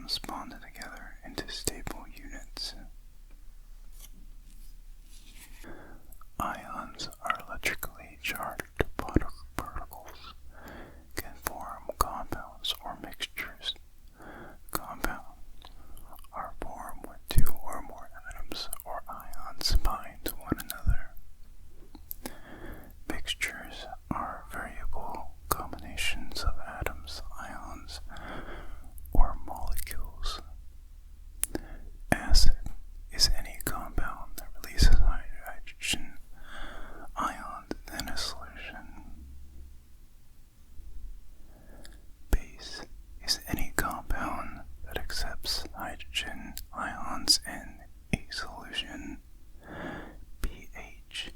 atoms bonded together into stable units. Ions are electrically charged particles, can form compounds or mixtures. Compounds are formed when two or more atoms or ions bind to one another. Mixtures are variable combinations of atoms, ions, or molecules. Acid is any compound that releases hydrogen ions in a solution. Base is any compound that accepts hydrogen ions in a solution. pH,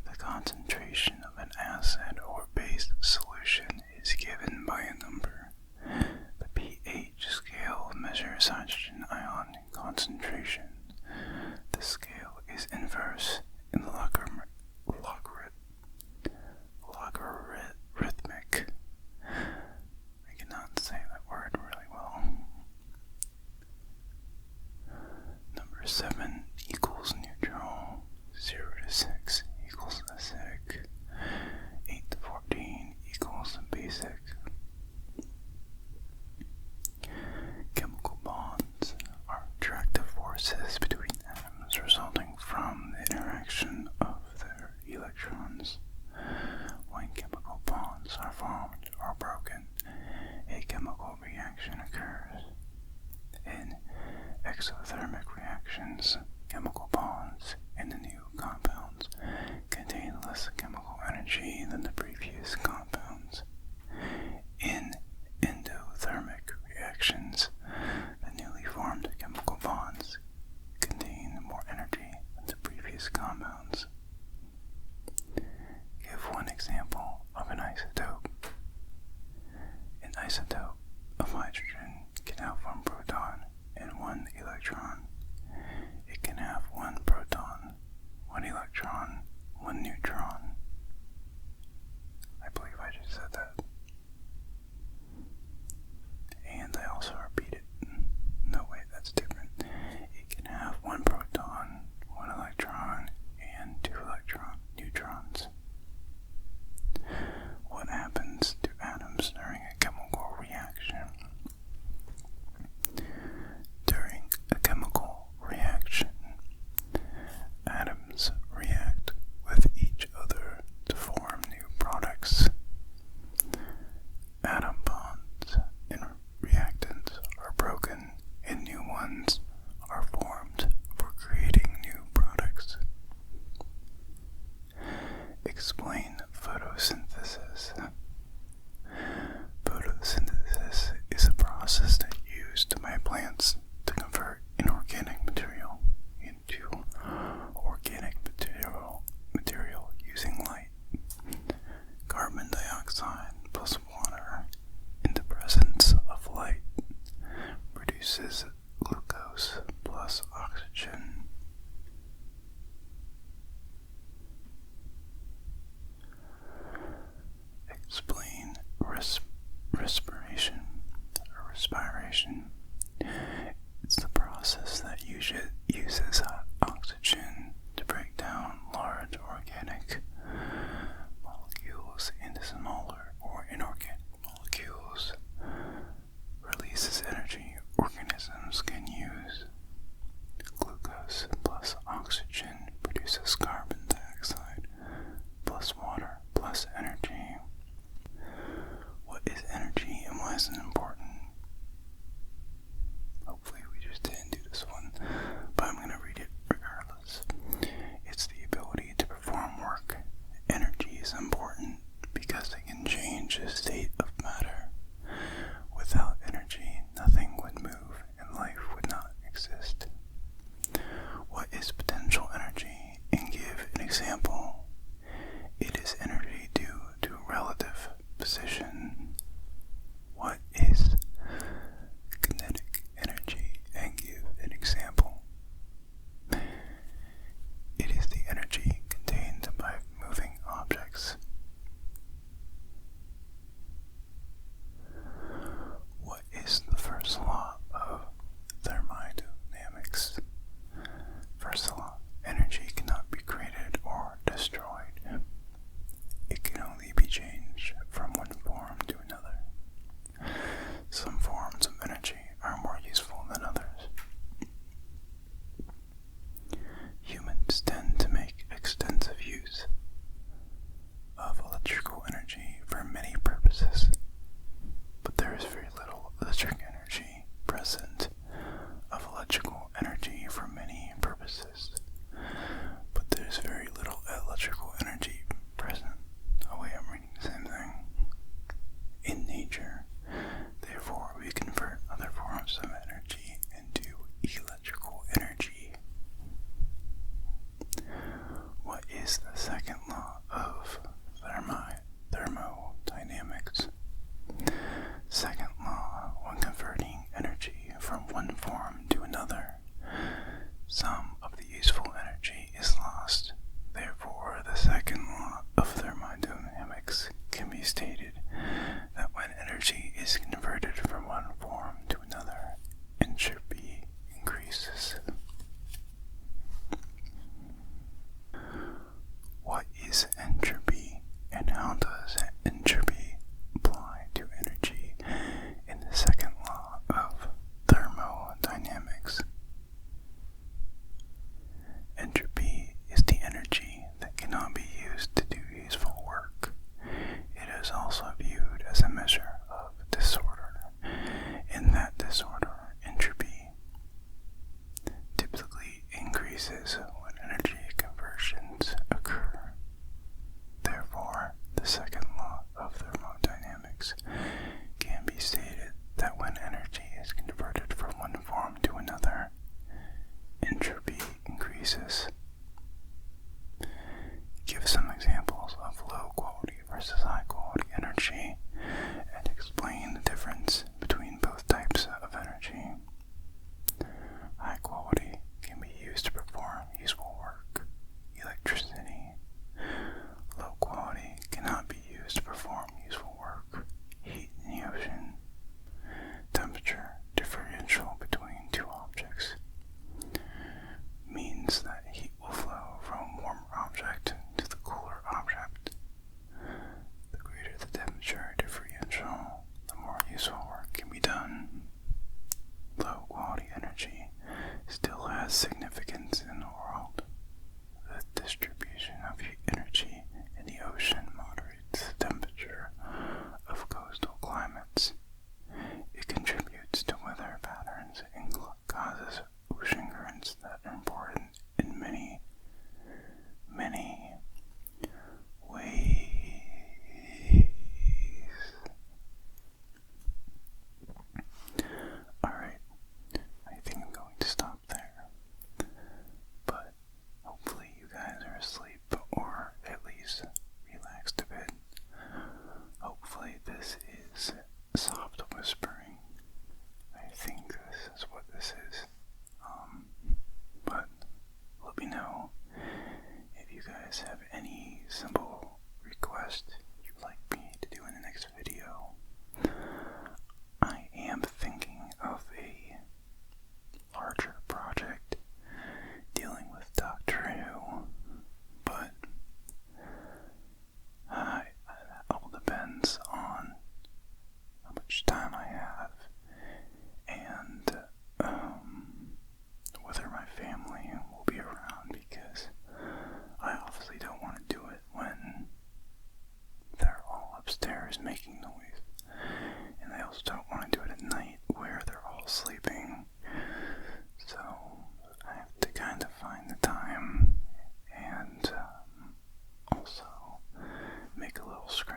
the concentration of an acid or base solution, is given by a number. The pH scale measures hydrogen ion concentration. The scale is inverse in logarithmic. I cannot say that word really well. Number 7 equals neutral. 0 to 6 equals acidic. 8 to 14 equals basic. Chemical bonds are attractive forces between atoms resulting from the interaction of their electrons. When chemical bonds are formed or broken, a chemical reaction occurs. In exothermic reactions, chemical bonds in the new compounds contain less chemical energy than the previous compounds. In endothermic reactions, the newly formed chemical bonds contain more energy than the previous compounds. Give one example of an isotope. An isotope of hydrogen can have one proton and one electron. It can have one proton, one electron, one neutron. I believe I just said that. And I also repeat it. No, wait, that's different. It can have one proton, one electron, and two neutrons. What happens to atoms during a chemical reaction? During a chemical reaction, atoms react with each other to form new products. Atom bonds in reactants are broken and new ones are formed for creating new products. Explain photosynthesis. Photosynthesis is a process that's used by plants to convert inorganic material into organic material using light. Carbon dioxide plus water in the presence of light produces glucose plus oxygen. Explain respiration. It's the process that uses oxygen to break down large organic molecules into smaller or inorganic molecules. Releases energy organisms can use. Glucose plus oxygen produces carbon dioxide plus water plus energy. What is energy and why is it important? Hopefully we just didn't do this one, but I'm going to read it present of electrical energy for many purposes, but there's very little electrical energy present. Oh wait, I'm reading the same thing. In nature, therefore we convert other forms of energy into electrical energy. What is the second law of thermodynamics? Second law, when converting energy from one form to another, some of the useful energy is lost. Therefore, the second law of thermodynamics can be stated that when energy is converted from one form to another, entropy increases. What is entropy, and how does entropy apply to energy in the second law of thermodynamics? Entropy is the energy that cannot be used to do useful work. It is also viewed as a measure of disorder. In that disorder, entropy typically increases when energy conversions occur. Therefore, the second law of thermodynamics can be stated that when energy is converted from one form to another, entropy increases. Give some examples of low quality versus high quality energy and explain the difference between both types of energy. High quality can be used to perform useful work, electricity. Low quality cannot be used to perform useful work, heat in the ocean. Temperature differential between two objects means that heat will flow from a warmer object to the cooler object. The greater the temperature differential, the more useful work can be done. Low quality energy still has significance in the world. The distribution of heat energy in the ocean moderates the temperature of coastal climates. It contributes to weather patterns and causes ocean currents that are important in many, many ways. Alright, I think I'm going to stop there, but hopefully you guys are asleep or at least relaxed a bit. Hopefully this is soft whispering. I think this is what this is. But let me know if you guys have any simple request you'd like me to do in the next video. I am thinking of a larger project dealing with Doctor Who, but that all depends on how much time I have and whether my family will be around, because I obviously don't want to do it when they're all upstairs making noise, and I also don't want to do it at night where they're all sleeping. So I have to kind of find the time and also make a little script